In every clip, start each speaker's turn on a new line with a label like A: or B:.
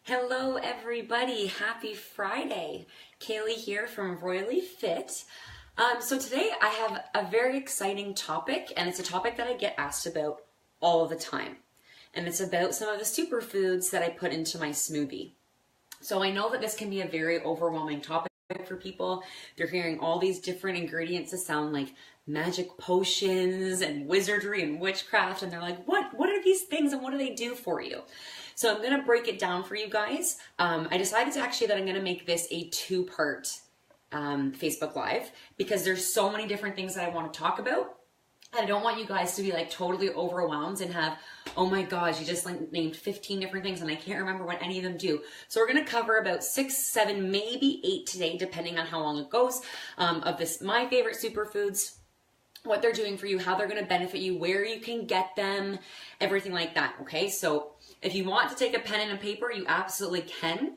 A: Hello everybody, happy Friday. Kaylee here from Royally Fit. So today I have a very exciting topic, and it's a topic that I get asked about all the time. And it's about some of the superfoods that I put into my smoothie. So I know that this can be a very overwhelming topic for people. They're hearing all these different ingredients that sound like magic potions and wizardry and witchcraft, and they're like, what are these things and what do they do for you? So I'm going to break it down for you guys. I decided that I'm going to make this a two-part Facebook Live because there's so many different things that I want to talk about. And I don't want you guys to be like totally overwhelmed and have, oh my gosh, you just like named 15 different things and I can't remember what any of them do. So we're going to cover about 6, 7, maybe 8 today, depending on how long it goes, of my favorite superfoods, what they're doing for you, how they're going to benefit you, where you can get them, everything like that. Okay. So if you want to take a pen and a paper, you absolutely can.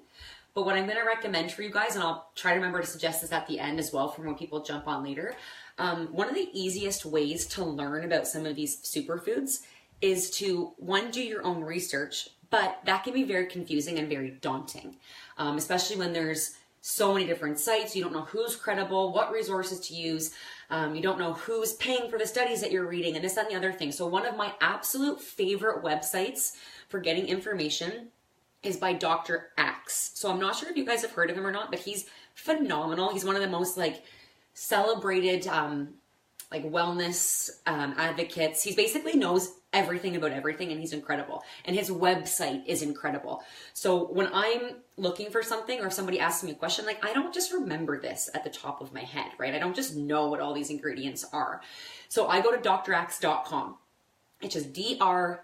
A: But what I'm going to recommend for you guys, and I'll try to remember to suggest this at the end as well for when people jump on later. One of the easiest ways to learn about some of these superfoods is to, one, do your own research, but that can be very confusing and very daunting, especially when there's so many different sites. You don't know who's credible, what resources to use. You don't know who's paying for the studies that you're reading and this, that, and the other thing. So one of my absolute favorite websites for getting information is by Dr. Axe. So I'm not sure if you guys have heard of him or not, but he's phenomenal. He's one of the most celebrated wellness advocates. He basically knows everything about everything, and he's incredible. And his website is incredible. So when I'm looking for something or if somebody asks me a question, I don't just remember this at the top of my head, right? I don't just know what all these ingredients are. So I go to draxe.com. It's just DRAXE.com.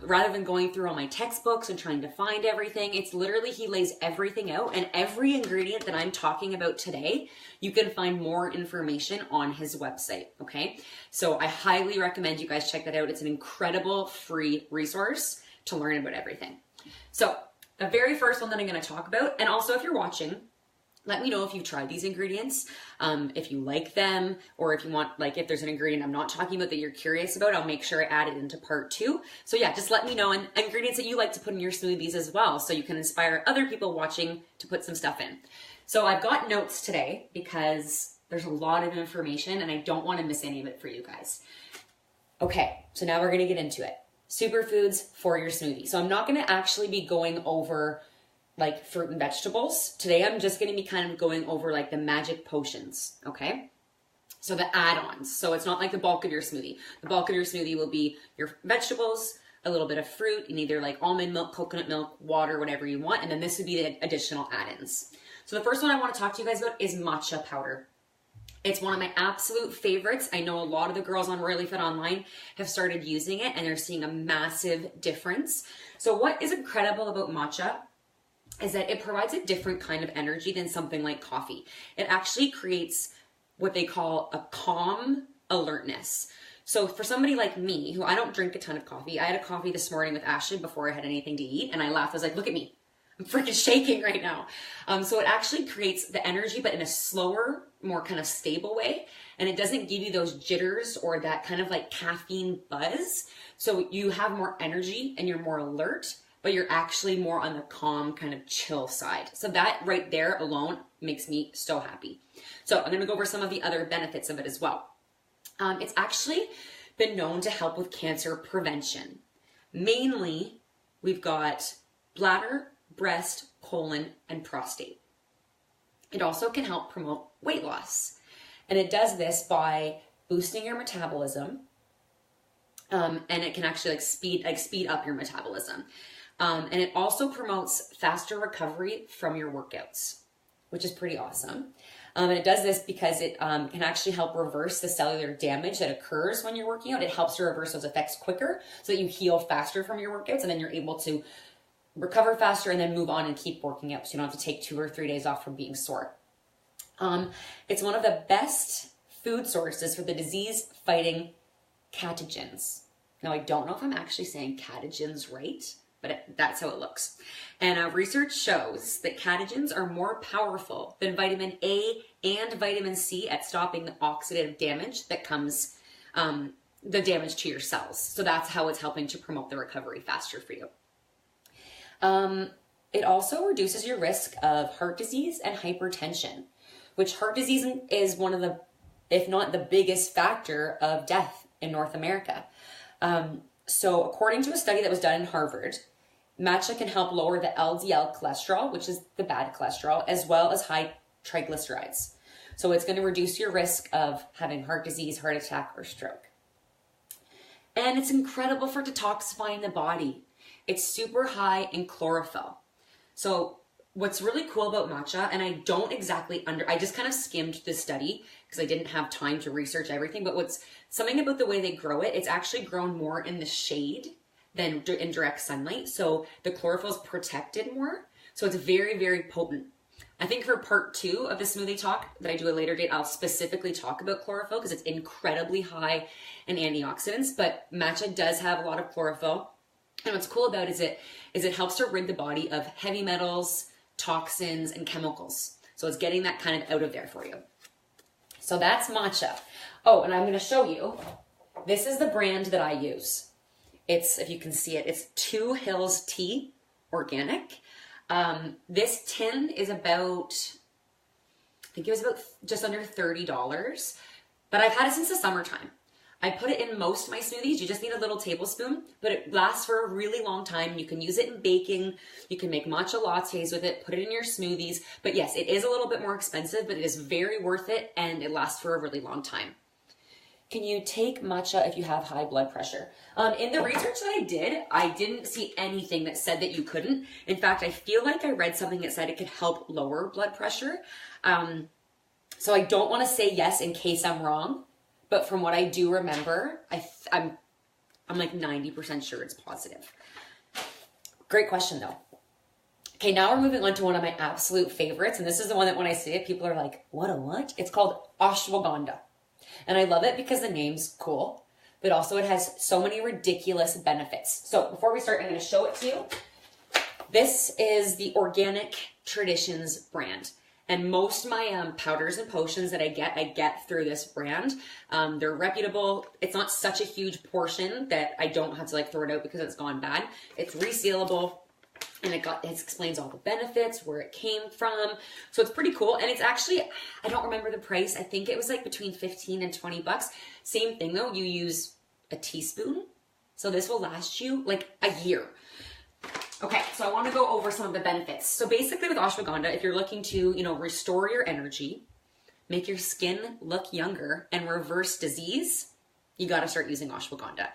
A: Rather than going through all my textbooks and trying to find everything, it's literally, he lays everything out, and every ingredient that I'm talking about today, you can find more information on his website, okay? So I highly recommend you guys check that out. It's an incredible free resource to learn about everything. So the very first one that I'm going to talk about, and also if you're watching, let me know if you've tried these ingredients, if you like them, or if you want, if there's an ingredient I'm not talking about that you're curious about, I'll make sure I add it into part 2. So yeah, just let me know, and ingredients that you like to put in your smoothies as well, so you can inspire other people watching to put some stuff in. So I've got notes today because there's a lot of information and I don't want to miss any of it for you guys. Okay, so now we're going to get into it. Superfoods for your smoothie. So I'm not going to actually be going over fruit and vegetables. Today I'm just going to be kind of going over the magic potions, okay? So the add-ons. So it's not like the bulk of your smoothie. The bulk of your smoothie will be your vegetables, a little bit of fruit, and either almond milk, coconut milk, water, whatever you want, and then this would be the additional add-ins. So the first one I want to talk to you guys about is matcha powder. It's one of my absolute favorites. I know a lot of the girls on Royally Fit Online have started using it, and they're seeing a massive difference. So what is incredible about matcha is that it provides a different kind of energy than something like coffee. It actually creates what they call a calm alertness. So for somebody like me, who I don't drink a ton of coffee, I had a coffee this morning with Ashley before I had anything to eat, and I laughed. I was like, look at me. I'm freaking shaking right now. So it actually creates the energy, but in a slower, more kind of stable way. And it doesn't give you those jitters or that kind of caffeine buzz. So you have more energy and you're more alert, but you're actually more on the calm, kind of chill side. So that right there alone makes me so happy. So I'm gonna go over some of the other benefits of it as well. It's actually been known to help with cancer prevention. Mainly, we've got bladder, breast, colon, and prostate. It also can help promote weight loss. And it does this by boosting your metabolism, and it can actually speed up your metabolism. And it also promotes faster recovery from your workouts, which is pretty awesome. And it does this because it can actually help reverse the cellular damage that occurs when you're working out. It helps to reverse those effects quicker so that you heal faster from your workouts, and then you're able to recover faster and then move on and keep working out, so you don't have to take 2 or 3 days off from being sore. It's one of the best food sources for the disease-fighting catagens. Now, I don't know if I'm actually saying catagens right, but that's how it looks. And research shows that catagens are more powerful than vitamin A and vitamin C at stopping the oxidative damage that comes the damage to your cells. So that's how it's helping to promote the recovery faster for you. It also reduces your risk of heart disease and hypertension, which heart disease is one of the, if not the biggest factor of death in North America. So according to a study that was done in Harvard, matcha can help lower the LDL cholesterol, which is the bad cholesterol, as well as high triglycerides. So it's going to reduce your risk of having heart disease, heart attack, or stroke. And it's incredible for detoxifying the body. It's super high in chlorophyll. So what's really cool about matcha, and I don't exactly I just kind of skimmed this study because I didn't have time to research everything, but what's something about the way they grow it, it's actually grown more in the shade than in direct sunlight. So the chlorophyll is protected more. So it's very, very potent. I think for part 2 of the smoothie talk that I do at a later date, I'll specifically talk about chlorophyll because it's incredibly high in antioxidants, but matcha does have a lot of chlorophyll. And what's cool about it is it helps to rid the body of heavy metals, toxins, and chemicals. So it's getting that kind of out of there for you. So that's matcha. Oh, and I'm going to show you, this is the brand that I use. It's, if you can see it, it's Two Hills Tea Organic. This tin is about, I think it was about just under $30, but I've had it since the summertime. I put it in most of my smoothies. You just need a little tablespoon, but it lasts for a really long time. You can use it in baking. You can make matcha lattes with it, put it in your smoothies. But yes, it is a little bit more expensive, but it is very worth it, and it lasts for a really long time. Can you take matcha if you have high blood pressure? In the research that I didn't see anything that said that you couldn't. In fact, I feel like I read something that said it could help lower blood pressure. So I don't want to say yes in case I'm wrong, but from what I do remember, I'm like 90% sure it's positive. Great question though. Okay, now we're moving on to one of my absolute favorites, and this is the one that when I say it, people are like, what? It's called Ashwagandha. And I love it because the name's cool, but also it has so many ridiculous benefits. So before we start, I'm going to show it to you. This is the Organic Traditions brand. And most of my powders and potions that I get through this brand. They're reputable. It's not such a huge portion that I don't have to like throw it out because it's gone bad. It's resealable. And it explains all the benefits, where it came from. So it's pretty cool. And it's actually, I don't remember the price. I think it was like between 15 and 20 bucks. Same thing though, you use a teaspoon. So this will last you like a year. Okay, so I want to go over some of the benefits. So basically with ashwagandha, if you're looking to, restore your energy, make your skin look younger, and reverse disease, you got to start using ashwagandha.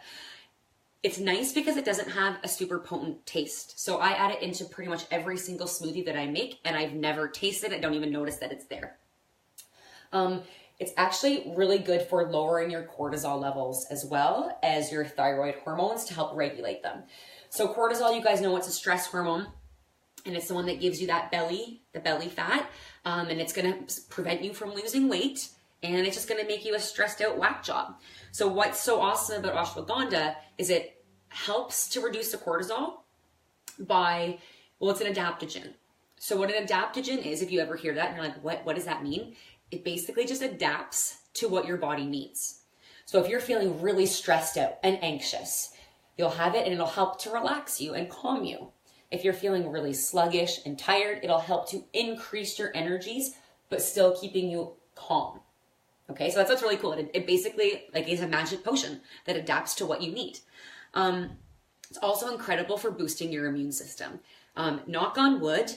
A: It's nice because it doesn't have a super potent taste. So I add it into pretty much every single smoothie that I make, and I've never tasted it. Don't even notice that it's there. It's actually really good for lowering your cortisol levels as well as your thyroid hormones to help regulate them. So cortisol, you guys know it's a stress hormone, and it's the one that gives you that the belly fat, and it's going to prevent you from losing weight, and it's just going to make you a stressed out whack job. So what's so awesome about ashwagandha is it helps to reduce the cortisol by, well, it's an adaptogen. So what an adaptogen is, if you ever hear that and you're like, what does that mean? It basically just adapts to what your body needs. So if you're feeling really stressed out and anxious, you'll have it and it'll help to relax you and calm you. If you're feeling really sluggish and tired, it'll help to increase your energies, but still keeping you calm. Okay, so that's what's really cool. It basically is a magic potion that adapts to what you need. It's also incredible for boosting your immune system. Knock on wood,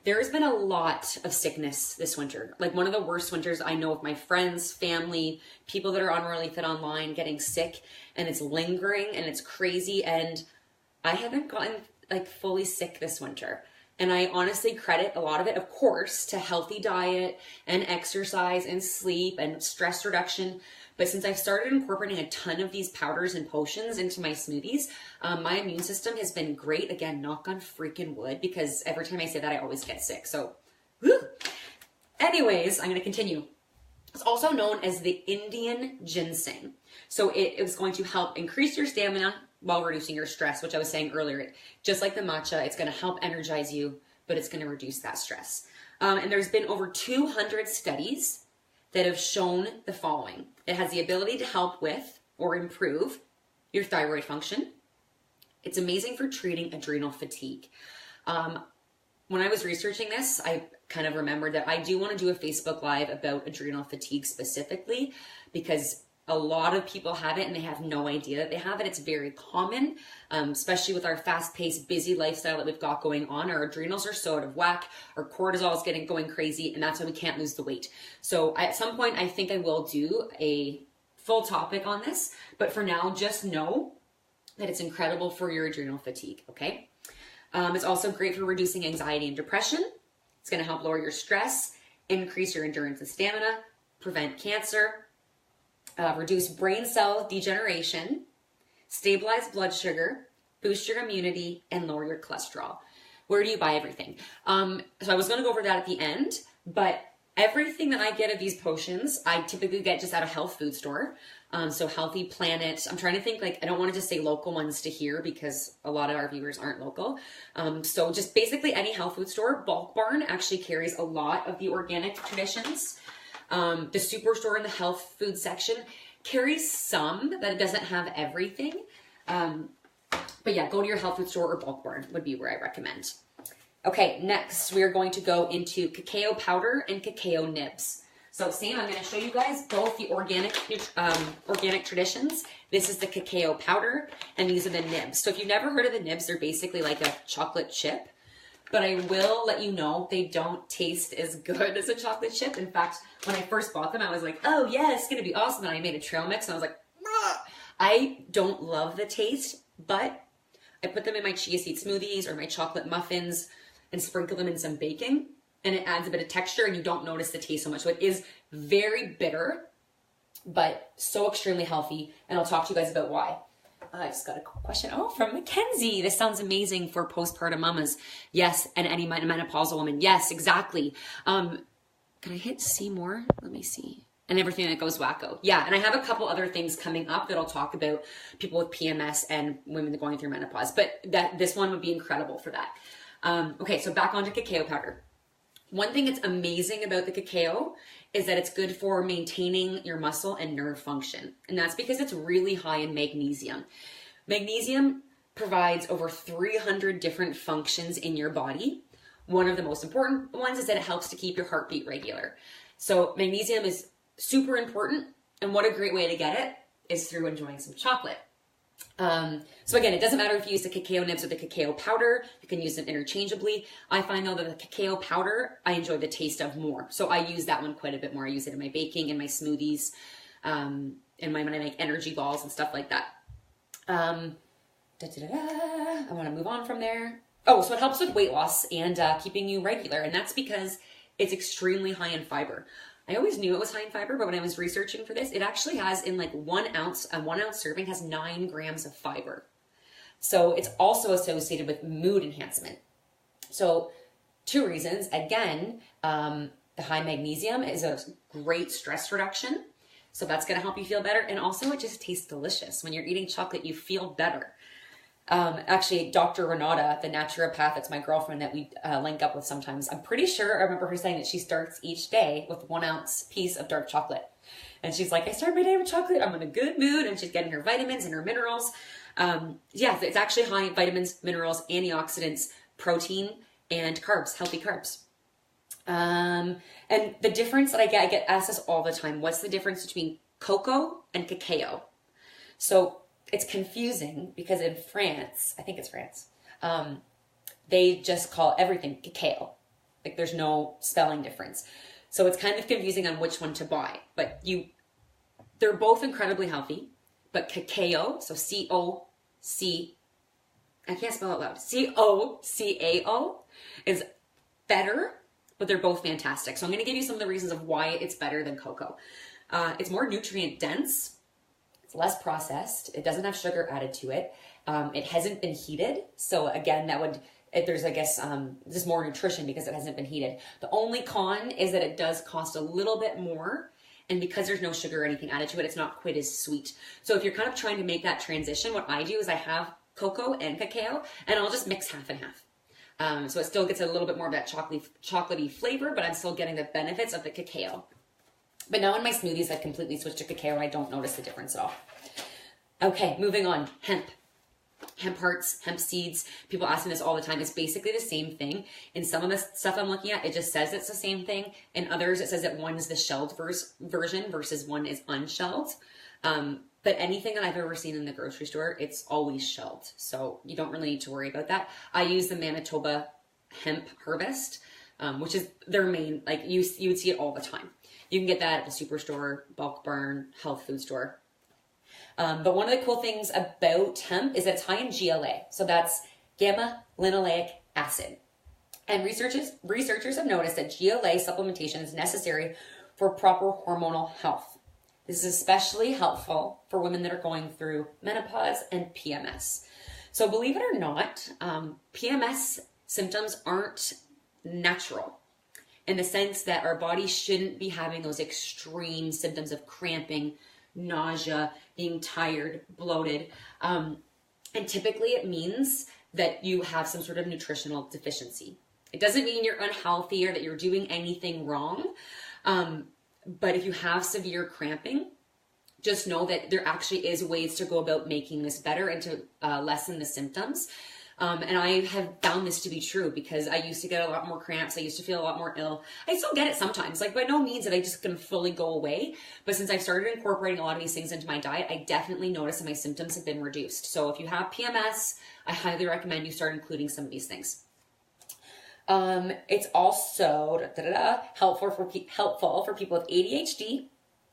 A: there's been a lot of sickness this winter. Like one of the worst winters I know of my friends, family, people that are on Really Fit Online getting sick, and it's lingering and it's crazy. And I haven't gotten fully sick this winter. And I honestly credit a lot of it, of course, to healthy diet and exercise and sleep and stress reduction. But since I've started incorporating a ton of these powders and potions into my smoothies, my immune system has been great. Again, knock on freaking wood, because every time I say that, I always get sick. So, whew. Anyways, I'm going to continue. It's also known as the Indian ginseng. So it is going to help increase your stamina while reducing your stress, which I was saying earlier. Just like the matcha, it's going to help energize you, but it's going to reduce that stress. And there's been over 200 studies that have shown the following. It has the ability to help with or improve your thyroid function. It's amazing for treating adrenal fatigue. When I was researching this, I kind of remembered that I do want to do a Facebook Live about adrenal fatigue specifically, because a lot of people have it and they have no idea that they have it. It's very common, especially with our fast-paced, busy lifestyle that we've got going on. Our adrenals are so out of whack, our cortisol is going crazy, and that's why we can't lose the weight. So at some point, I think I will do a full topic on this, but for now, just know that it's incredible for your adrenal fatigue, okay? It's also great for reducing anxiety and depression. It's going to help lower your stress, increase your endurance and stamina, prevent cancer, reduce brain cell degeneration, stabilize blood sugar, boost your immunity, and lower your cholesterol. Where do you buy everything? So I was going to go over that at the end, but everything that I get of these potions, I typically get just at a health food store. So Healthy Planet. I'm trying to think, like, I don't want to just say local ones to here because a lot of our viewers aren't local. So just basically any health food store. Bulk Barn actually carries a lot of the organic traditions. The Superstore in the health food section carries some, that it doesn't have everything. But yeah, go to your health food store or Bulk Barn would be where I recommend. Okay, next we are going to go into cacao powder and cacao nibs. So same, I'm going to show you guys both the organic traditions. This is the cacao powder and these are the nibs. So if you've never heard of the nibs, they're basically like a chocolate chip. But I will let you know they don't taste as good as a chocolate chip. In fact, when I first bought them, I was like, oh yeah, it's going to be awesome. And I made a trail mix and I was like, ah. I don't love the taste, but I put them in my chia seed smoothies or my chocolate muffins and sprinkle them in some baking. And it adds a bit of texture and you don't notice the taste so much. So it is very bitter, but so extremely healthy. And I'll talk to you guys about why. I just got a question. Oh, from Mackenzie. This sounds amazing for postpartum mamas. Yes, and any menopausal woman. Yes, exactly. Can I hit see more? Let me see. And everything that goes wacko. Yeah, and I have a couple other things coming up that I'll talk about people with PMS and women going through menopause. But this one would be incredible for that. Okay, so back onto cacao powder. One thing that's amazing about the cacao is that it's good for maintaining your muscle and nerve function. And that's because it's really high in magnesium. Magnesium provides over 300 different functions in your body. One of the most important ones is that it helps to keep your heartbeat regular. So magnesium is super important. And what a great way to get it is through enjoying some chocolate. So again, it doesn't matter if you use the cacao nibs or the cacao powder. You can use them interchangeably. I find though that the cacao powder, I enjoy the taste of more. So I use that one quite a bit more. I use it in my baking, in my smoothies, when I make energy balls and stuff like that. I want to move on from there. Oh, so it helps with weight loss and keeping you regular. And that's because it's extremely high in fiber. I always knew it was high in fiber, but when I was researching for this, it actually has in like 1 ounce, a 1 ounce serving has 9 grams of fiber. So it's also associated with mood enhancement. So 2 reasons. Again, the high magnesium is a great stress reduction. So that's going to help you feel better. And also it just tastes delicious. When you're eating chocolate, you feel better. Actually, Dr. Renata, the naturopath, that's my girlfriend that we link up with sometimes. I'm pretty sure I remember her saying that she starts each day with 1 ounce piece of dark chocolate. And she's like, I start my day with chocolate. I'm in a good mood. And she's getting her vitamins and her minerals. Yeah, it's actually high in vitamins, minerals, antioxidants, protein, and carbs, healthy carbs. And the difference that I get asked this all the time. What's the difference between cocoa and cacao? So it's confusing because in France, I think it's France, they just call everything cacao. Like there's no spelling difference. So it's kind of confusing on which one to buy. But they're both incredibly healthy. But cacao, so C-O-C, I can't spell it loud, C-O-C-A-O is better, but they're both fantastic. So I'm going to give you some of the reasons of why it's better than cocoa. It's more nutrient dense. Less processed. It doesn't have sugar added to it. It hasn't been heated. So again, there's, I guess, just more nutrition because it hasn't been heated. The only con is that it does cost a little bit more. And because there's no sugar or anything added to it, it's not quite as sweet. So if you're kind of trying to make that transition, what I do is I have cocoa and cacao and I'll just mix half and half. So it still gets a little bit more of that chocolatey flavor, but I'm still getting the benefits of the cacao. But now in my smoothies, I've completely switched to cacao and I don't notice the difference at all. Okay, moving on. Hemp. Hemp hearts, hemp seeds. People ask me this all the time. It's basically the same thing. In some of the stuff I'm looking at, it just says it's the same thing. In others, it says that one is the shelled version versus one is unshelled. But anything that I've ever seen in the grocery store, it's always shelled. So you don't really need to worry about that. I use the Manitoba Hemp Harvest, which is their main, like you would see it all the time. You can get that at the superstore, bulk barn, health food store. But one of the cool things about hemp is that it's high in GLA. So that's gamma linoleic acid. And researchers have noticed that GLA supplementation is necessary for proper hormonal health. This is especially helpful for women that are going through menopause and PMS. So believe it or not, PMS symptoms aren't natural in the sense that our body shouldn't be having those extreme symptoms of cramping, nausea, being tired, bloated. And typically it means that you have some sort of nutritional deficiency. It doesn't mean you're unhealthy or that you're doing anything wrong. But if you have severe cramping, just know that there actually is ways to go about making this better and to lessen the symptoms. And I have found this to be true because I used to get a lot more cramps. I used to feel a lot more ill. I still get it sometimes. Like by no means that I just can fully go away. But since I've started incorporating a lot of these things into my diet, I definitely notice that my symptoms have been reduced. So if you have PMS, I highly recommend you start including some of these things. It's also helpful for people with ADHD,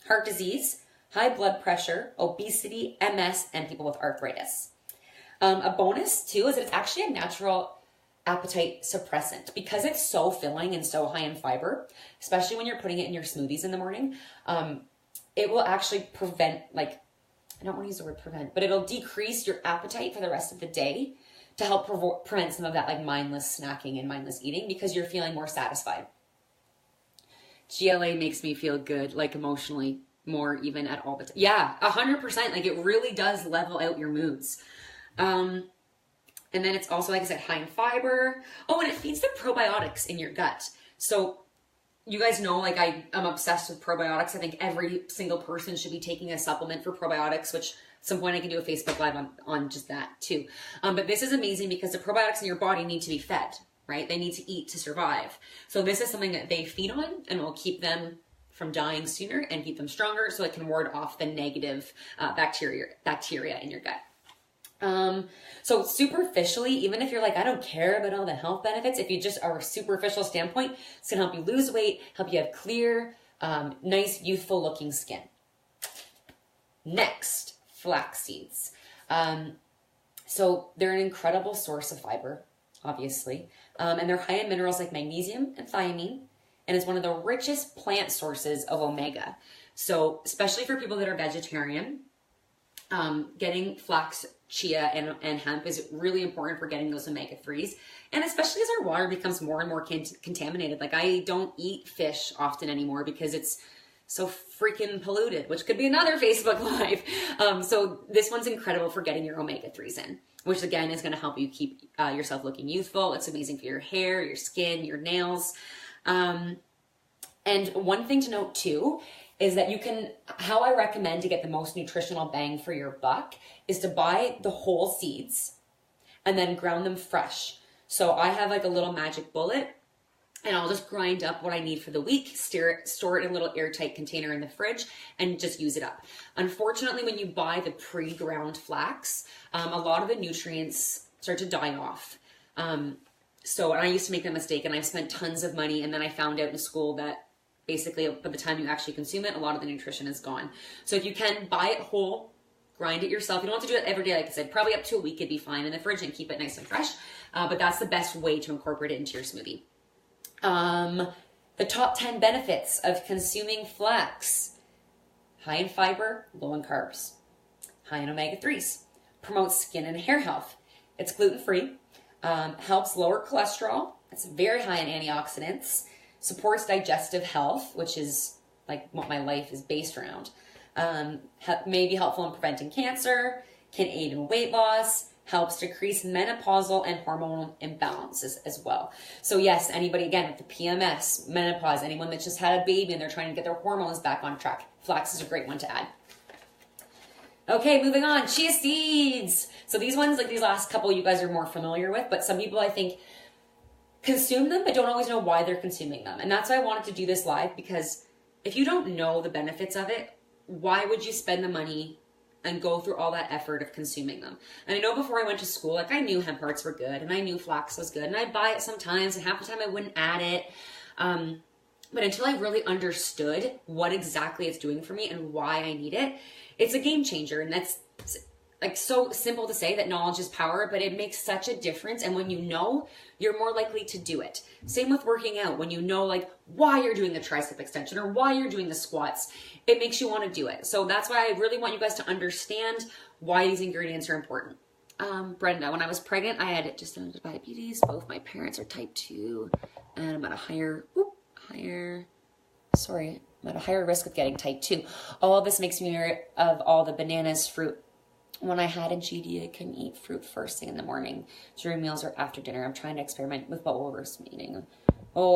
A: heart disease, high blood pressure, obesity, MS, and people with arthritis. A bonus too is that it's actually a natural appetite suppressant because it's so filling and so high in fiber, especially when you're putting it in your smoothies in the morning. It will actually prevent, like, I don't want to use the word prevent, but it'll decrease your appetite for the rest of the day to help prevent some of that like mindless snacking and mindless eating because you're feeling more satisfied. GLA makes me feel good, like emotionally more even at all the time. Yeah, 100%. Like it really does level out your moods. And then it's also, like I said, high in fiber. Oh, and it feeds the probiotics in your gut. So you guys know, like I'm obsessed with probiotics. I think every single person should be taking a supplement for probiotics, which at some point I can do a Facebook Live on just that too. But this is amazing because the probiotics in your body need to be fed, right? They need to eat to survive. So this is something that they feed on and will keep them from dying sooner and keep them stronger so it can ward off the negative bacteria in your gut. So superficially, even if you're like, I don't care about all the health benefits, if you just are a superficial standpoint, it's going to help you lose weight, help you have clear, nice, youthful looking skin. Next, flax seeds. So they're an incredible source of fiber, obviously. And they're high in minerals like magnesium and thiamine, and it's one of the richest plant sources of omega. So especially for people that are vegetarian, getting flax, chia, and hemp is really important for getting those omega-3s. And especially as our water becomes more and more contaminated. Like I don't eat fish often anymore because it's so freaking polluted, which could be another Facebook Live. So this one's incredible for getting your omega-3s in, which again is going to help you keep yourself looking youthful. It's amazing for your hair, your skin, your nails. And one thing to note too is that how I recommend to get the most nutritional bang for your buck is to buy the whole seeds and then ground them fresh. So I have like a little magic bullet and I'll just grind up what I need for the week, store it in a little airtight container in the fridge and just use it up. Unfortunately, when you buy the pre-ground flax, a lot of the nutrients start to die off. And I used to make that mistake and I've spent tons of money and then I found out in school that basically, by the time you actually consume it, a lot of the nutrition is gone. So if you can buy it whole, grind it yourself. You don't have to do it every day, like I said. Probably up to a week it'd be fine in the fridge and keep it nice and fresh. But that's the best way to incorporate it into your smoothie. The top 10 benefits of consuming flax. High in fiber, low in carbs. High in omega-3s. Promotes skin and hair health. It's gluten-free. Helps lower cholesterol. It's very high in antioxidants. Supports digestive health, which is like what my life is based around. May be helpful in preventing cancer, can aid in weight loss, helps decrease menopausal and hormonal imbalances as well. So yes, anybody again with the PMS, menopause, anyone that just had a baby and they're trying to get their hormones back on track, flax is a great one to add. Okay, moving on, chia seeds. So these ones, like these last couple, you guys are more familiar with, but some people I think consume them, but don't always know why they're consuming them. And that's why I wanted to do this live, because if you don't know the benefits of it, why would you spend the money and go through all that effort of consuming them? And I know before I went to school, like I knew hemp hearts were good and I knew flax was good and I'd buy it sometimes and half the time I wouldn't add it. But until I really understood what exactly it's doing for me and why I need it, it's a game changer. And that's like so simple to say that knowledge is power, but it makes such a difference. And when you know, you're more likely to do it. Same with working out. When you know like why you're doing the tricep extension or why you're doing the squats, it makes you want to do it. So that's why I really want you guys to understand why these ingredients are important. Brenda, when I was pregnant, I had gestational diabetes. Both my parents are type 2 and I'm at a higher risk of getting type 2. All of this makes me aware of all the bananas, fruit. When I had a GD, I couldn't eat fruit first thing in the morning, during meals or after dinner. I'm trying to experiment with what will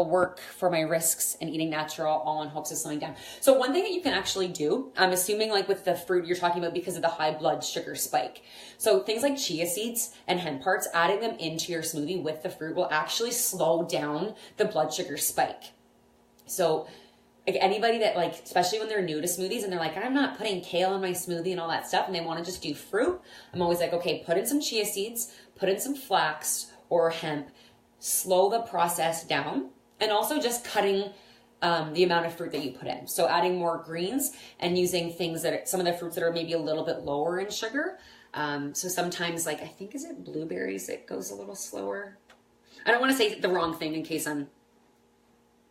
A: work for my risks and eating natural, all in hopes of slowing down. So one thing that you can actually do, I'm assuming like with the fruit you're talking about because of the high blood sugar spike. So things like chia seeds and hemp hearts, adding them into your smoothie with the fruit will actually slow down the blood sugar spike. So like anybody that like, especially when they're new to smoothies and they're like, I'm not putting kale in my smoothie and all that stuff, and they want to just do fruit, I'm always like, okay, put in some chia seeds, put in some flax or hemp, slow the process down, and also just cutting the amount of fruit that you put in. So adding more greens and using things that some of the fruits that are maybe a little bit lower in sugar. So sometimes like, I think, is it blueberries that goes a little slower? I don't want to say the wrong thing in case I'm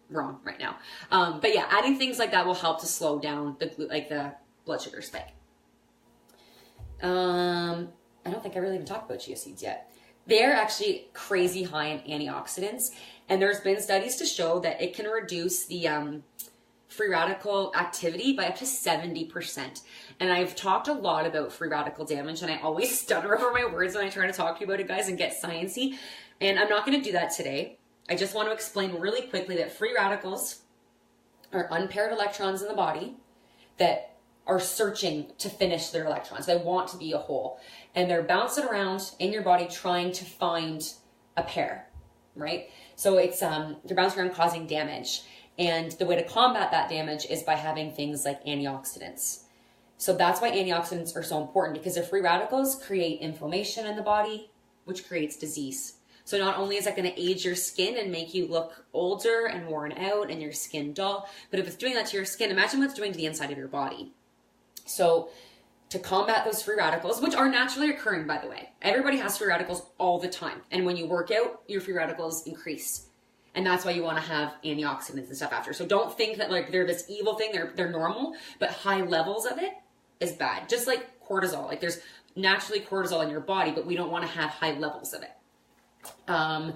A: wrong right now. But yeah, adding things like that will help to slow down the blood sugar spike. I don't think I really even talked about chia seeds yet. They're actually crazy high in antioxidants, and there's been studies to show that it can reduce the free radical activity by up to 70%. And I've talked a lot about free radical damage, and I always stutter over my words when I try to talk to you about it, guys, and get sciencey. And I'm not going to do that today. I just want to explain really quickly that free radicals are unpaired electrons in the body that are searching to finish their electrons. They want to be a whole. And they're bouncing around in your body trying to find a pair, right? So it's they're bouncing around causing damage. And the way to combat that damage is by having things like antioxidants. So that's why antioxidants are so important, because the free radicals create inflammation in the body, which creates disease. So not only is that going to age your skin and make you look older and worn out and your skin dull, but if it's doing that to your skin, imagine what it's doing to the inside of your body. So to combat those free radicals, which are naturally occurring, by the way, everybody has free radicals all the time. And when you work out, your free radicals increase. And that's why you want to have antioxidants and stuff after. So don't think that like they're this evil thing, they're normal, but high levels of it is bad. Just like cortisol, like there's naturally cortisol in your body, but we don't want to have high levels of it. So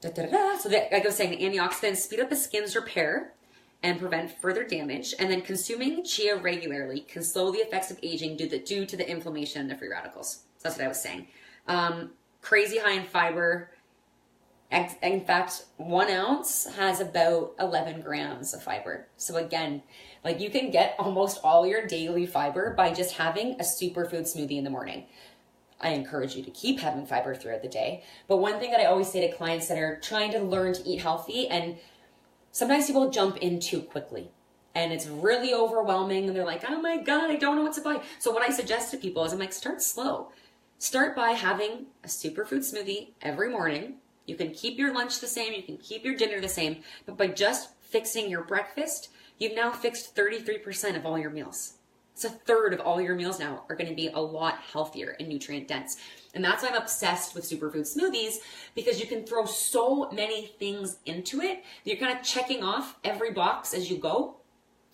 A: that, like I was saying, the antioxidants speed up the skin's repair and prevent further damage. And then consuming chia regularly can slow the effects of aging due to the inflammation and the free radicals. So that's what I was saying. Crazy high in fiber. In fact, 1 ounce has about 11 grams of fiber. So again, like you can get almost all your daily fiber by just having a superfood smoothie in the morning. I encourage you to keep having fiber throughout the day. But one thing that I always say to clients that are trying to learn to eat healthy, and sometimes people jump in too quickly and it's really overwhelming and they're like, oh my God, I don't know what to buy. So what I suggest to people is I'm like, start slow. Start by having a superfood smoothie every morning. You can keep your lunch the same, you can keep your dinner the same, but by just fixing your breakfast, you've now fixed 33% of all your meals. It's a third of all your meals now are going to be a lot healthier and nutrient dense. And that's why I'm obsessed with superfood smoothies, because you can throw so many things into it that you're kind of checking off every box as you go.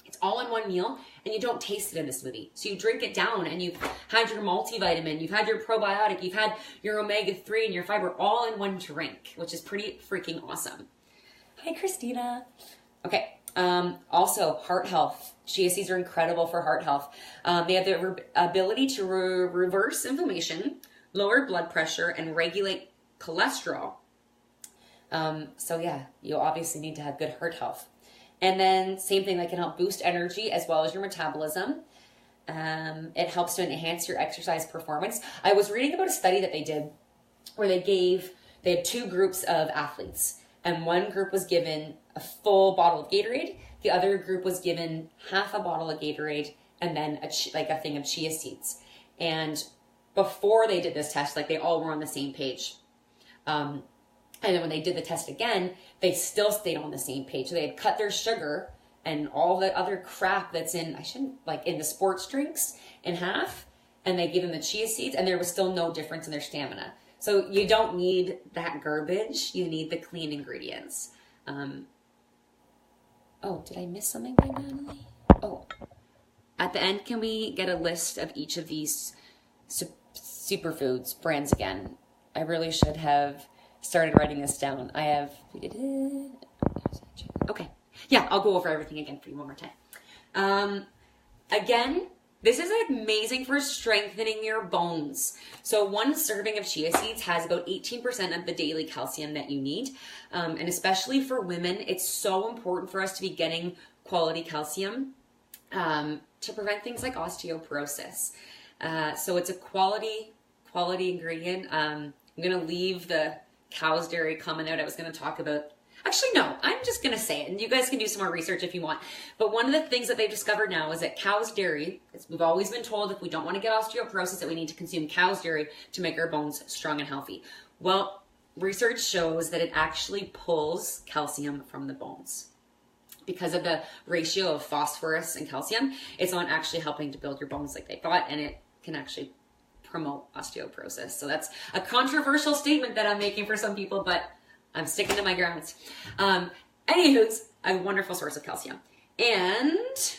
A: It's all in one meal and you don't taste it in the smoothie. So you drink it down and you've had your multivitamin, you've had your probiotic, you've had your omega-3 and your fiber all in one drink, which is pretty freaking awesome. Hi, Christina. Okay. Also heart health. Chia seeds are incredible for heart health. They have the ability to reverse inflammation, lower blood pressure, and regulate cholesterol. So yeah, you obviously need to have good heart health. And then same thing, that can help boost energy as well as your metabolism. It helps to enhance your exercise performance. I was reading about a study that they did where they had two groups of athletes, and one group was given a full bottle of Gatorade. The other group was given half a bottle of Gatorade and then a thing of Chia Seeds. And before they did this test, like, they all were on the same page. And then when they did the test again, they still stayed on the same page. So they had cut their sugar and all the other crap that's in the sports drinks in half, and they gave them the Chia Seeds, and there was still no difference in their stamina. So you don't need that garbage. You need the clean ingredients. Oh, did I miss something by Natalie? Oh, at the end, can we get a list of each of these superfoods brands again? I really should have started writing this down. Okay. Yeah, I'll go over everything again for you one more time. Again, this is amazing for strengthening your bones. So one serving of chia seeds has about 18% of the daily calcium that you need. And especially for women, it's so important for us to be getting quality calcium to prevent things like osteoporosis. So it's a quality ingredient. I'm going to leave the cow's dairy comment out. I was going to talk about, actually, no, I'm just going to say it, and you guys can do some more research if you want. But one of the things that they've discovered now is that cow's dairy, we've always been told if we don't want to get osteoporosis that we need to consume cow's dairy to make our bones strong and healthy. Well, research shows that it actually pulls calcium from the bones. Because of the ratio of phosphorus and calcium, it's not actually helping to build your bones like they thought, and it can actually promote osteoporosis. So that's a controversial statement that I'm making for some people, but I'm sticking to my grounds. Anywho's, a wonderful source of calcium. And,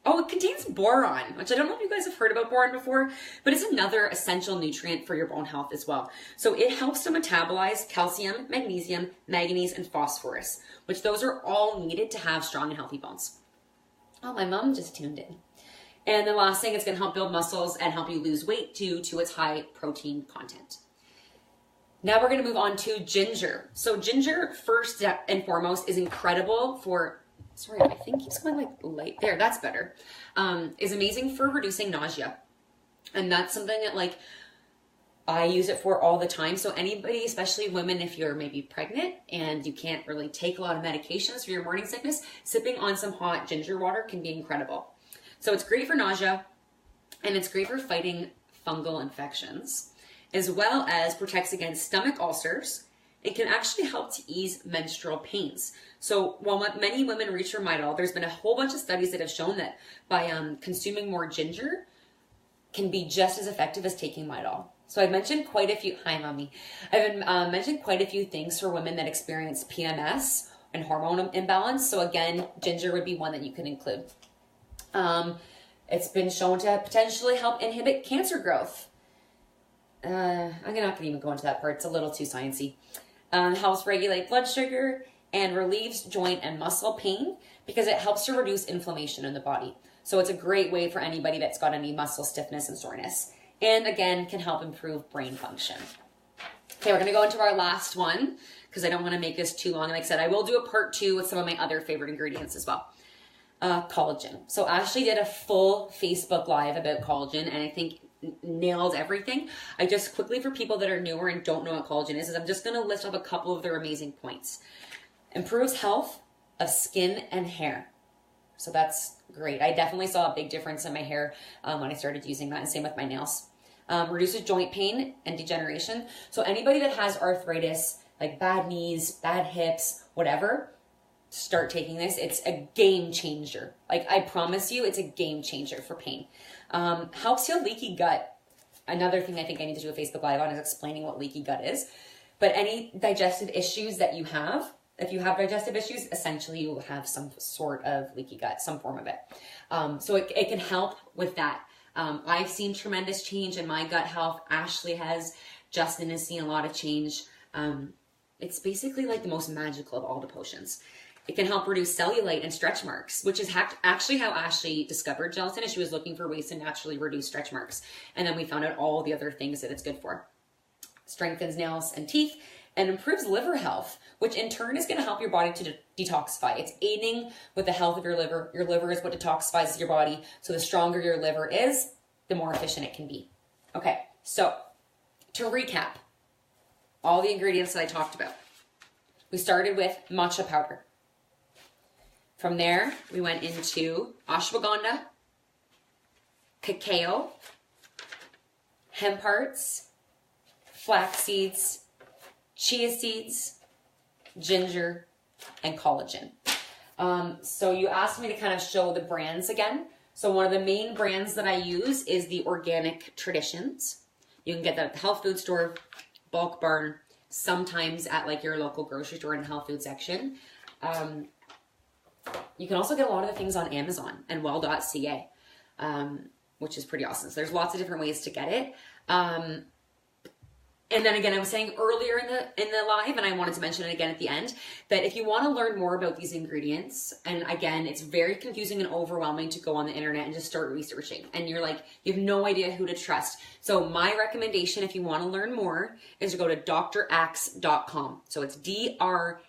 A: it contains boron, which I don't know if you guys have heard about boron before, but it's another essential nutrient for your bone health as well. So it helps to metabolize calcium, magnesium, manganese, and phosphorus, which those are all needed to have strong and healthy bones. Oh, my mom just tuned in. And the last thing, it's going to help build muscles and help you lose weight due to its high protein content. Now we're going to move on to ginger. So ginger, first and foremost, is incredible for, sorry, my thing keeps going like light there, that's better, is amazing for reducing nausea. And that's something that I use it for all the time. So anybody, especially women, if you're maybe pregnant and you can't really take a lot of medications for your morning sickness, sipping on some hot ginger water can be incredible. So it's great for nausea, and it's great for fighting fungal infections, as well as protects against stomach ulcers. It can actually help to ease menstrual pains. So while many women reach for Midol, there's been a whole bunch of studies that have shown that by consuming more ginger can be just as effective as taking Midol. So I've mentioned quite a few, hi mommy, I've mentioned quite a few things for women that experience PMS and hormone imbalance. So again, ginger would be one that you could include. It's been shown to potentially help inhibit cancer growth. I'm not going to even go into that part. It's a little too sciencey. Helps regulate blood sugar and relieves joint and muscle pain because it helps to reduce inflammation in the body. So it's a great way for anybody that's got any muscle stiffness and soreness. And again, can help improve brain function. Okay, we're going to go into our last one because I don't want to make this too long. Like I said, I will do a part 2 with some of my other favorite ingredients as well. Collagen. So Ashley did a full Facebook Live about collagen, and I think nailed everything. I just quickly, for people that are newer and don't know what collagen is I'm just going to list up a couple of their amazing points. Improves health of skin and hair. So that's great. I definitely saw a big difference in my hair when I started using that, and same with my nails. Reduces joint pain and degeneration. So anybody that has arthritis, like bad knees, bad hips, whatever, start taking this. It's a game changer. I promise you, it's a game changer for pain. Helps heal leaky gut. Another thing I think I need to do a Facebook Live on is explaining what leaky gut is. But any digestive issues that you have, if you have digestive issues, essentially you will have some sort of leaky gut, some form of it. So it can help with that. I've seen tremendous change in my gut health. Ashley has. Justin has seen a lot of change. It's basically like the most magical of all the potions. It can help reduce cellulite and stretch marks, which is actually how Ashley discovered gelatin. Is she was looking for ways to naturally reduce stretch marks. And then we found out all the other things that it's good for. Strengthens nails and teeth and improves liver health, which in turn is going to help your body to detoxify. It's aiding with the health of your liver. Your liver is what detoxifies your body. So the stronger your liver is, the more efficient it can be. Okay, so to recap all the ingredients that I talked about, we started with matcha powder. From there, we went into ashwagandha, cacao, hemp hearts, flax seeds, chia seeds, ginger, and collagen. So you asked me to kind of show the brands again. So one of the main brands that I use is the Organic Traditions. You can get that at the health food store, Bulk Barn, sometimes at like your local grocery store in the health food section. You can also get a lot of the things on Amazon and well.ca, which is pretty awesome. So there's lots of different ways to get it. And then again, I was saying earlier in the live, and I wanted to mention it again at the end, that if you want to learn more about these ingredients, and again, it's very confusing and overwhelming to go on the internet and just start researching. And you're like, you have no idea who to trust. So my recommendation, if you want to learn more, is to go to draxe.com. So it's DRAXE.com.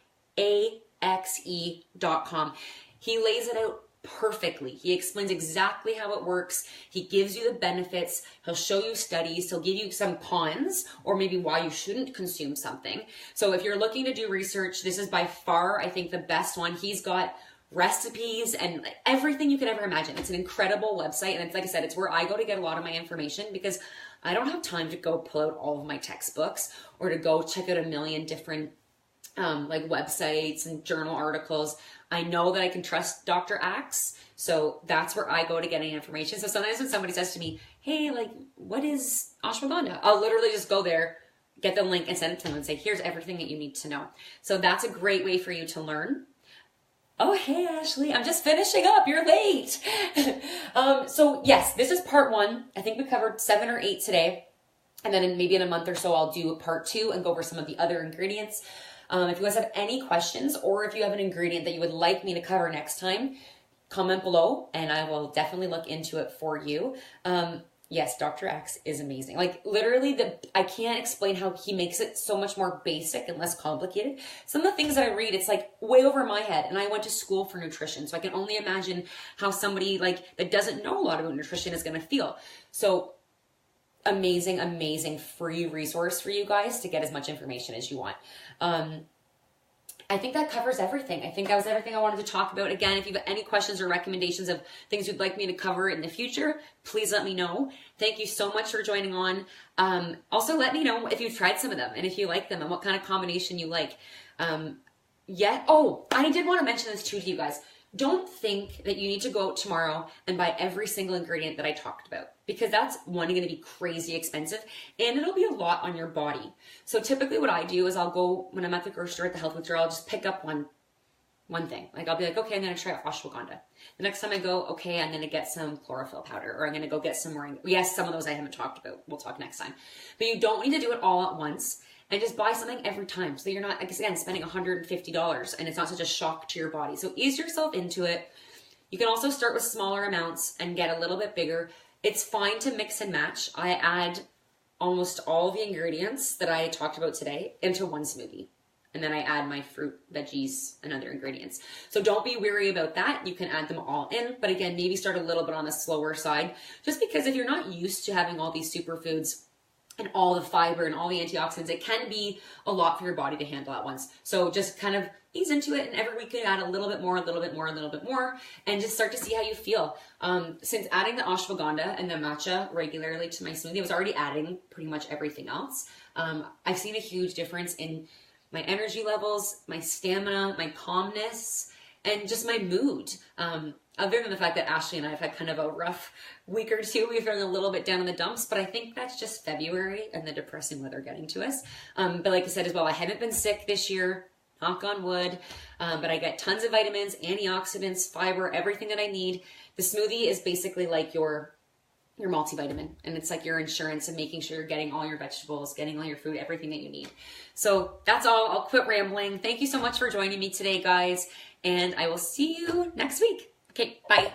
A: He lays it out perfectly. He explains exactly how it works. He gives you the benefits. He'll show you studies. He'll give you some cons or maybe why you shouldn't consume something. So if you're looking to do research, this is by far, I think, the best one. He's got recipes and everything you could ever imagine. It's an incredible website. And it's like I said, it's where I go to get a lot of my information because I don't have time to go pull out all of my textbooks or to go check out a million different like websites and journal articles. I know that I can trust Dr. Axe, so that's where I go to get any information. So sometimes when somebody says to me, hey, like, what is ashwagandha? I'll literally just go there, get the link and send it to them and say, here's everything that you need to know. So that's a great way for you to learn. Oh, hey, Ashley, I'm just finishing up. You're late. So yes, this is part 1. I think we covered 7 or 8 today. And then maybe in a month or so, I'll do part 2 and go over some of the other ingredients. If you guys have any questions or if you have an ingredient that you would like me to cover next time, comment below and I will definitely look into it for you. Yes, Dr. X is amazing. Like literally I can't explain how he makes it so much more basic and less complicated. Some of the things that I read, it's like way over my head, and I went to school for nutrition. So I can only imagine how somebody like that doesn't know a lot about nutrition is going to feel. So amazing, amazing free resource for you guys to get as much information as you want. I think that covers everything. I think that was everything I wanted to talk about. Again, if you have any questions or recommendations of things you'd like me to cover in the future, please let me know. Thank you so much for joining on. Also, let me know if you've tried some of them and if you like them and what kind of combination you like. Oh, I did want to mention this too to you guys. Don't think that you need to go out tomorrow and buy every single ingredient that I talked about, because that's one, going to be crazy expensive and it'll be a lot on your body. So typically what I do is I'll go, when I'm at the grocery store, at the health food store, I'll just pick up one thing. Like I'll be like, okay, I'm going to try ashwagandha. The next time I go, okay, I'm going to get some chlorophyll powder, or I'm going to go get some moringa. Yes, some of those I haven't talked about. We'll talk next time. But you don't need to do it all at once. And just buy something every time. So you're not, again, spending $150 and it's not such a shock to your body. So ease yourself into it. You can also start with smaller amounts and get a little bit bigger. It's fine to mix and match. I add almost all the ingredients that I talked about today into one smoothie. And then I add my fruit, veggies, and other ingredients. So don't be weary about that. You can add them all in. But again, maybe start a little bit on the slower side. Just because if you're not used to having all these superfoods, and all the fiber and all the antioxidants, it can be a lot for your body to handle at once. So just kind of ease into it, and every week you add a little bit more, a little bit more, a little bit more, and just start to see how you feel. Since adding the ashwagandha and the matcha regularly to my smoothie, I was already adding pretty much everything else. I've seen a huge difference in my energy levels, my stamina, my calmness, and just my mood. Other than the fact that Ashley and I have had kind of a rough week or two, we've been a little bit down in the dumps, but I think that's just February and the depressing weather getting to us. But like I said as well, I haven't been sick this year, knock on wood, but I get tons of vitamins, antioxidants, fiber, everything that I need. The smoothie is basically like your your multivitamin, and it's like your insurance and making sure you're getting all your vegetables, getting all your food, everything that you need. So that's all. I'll quit rambling. Thank you so much for joining me today, guys, and I will see you next week. Okay, bye.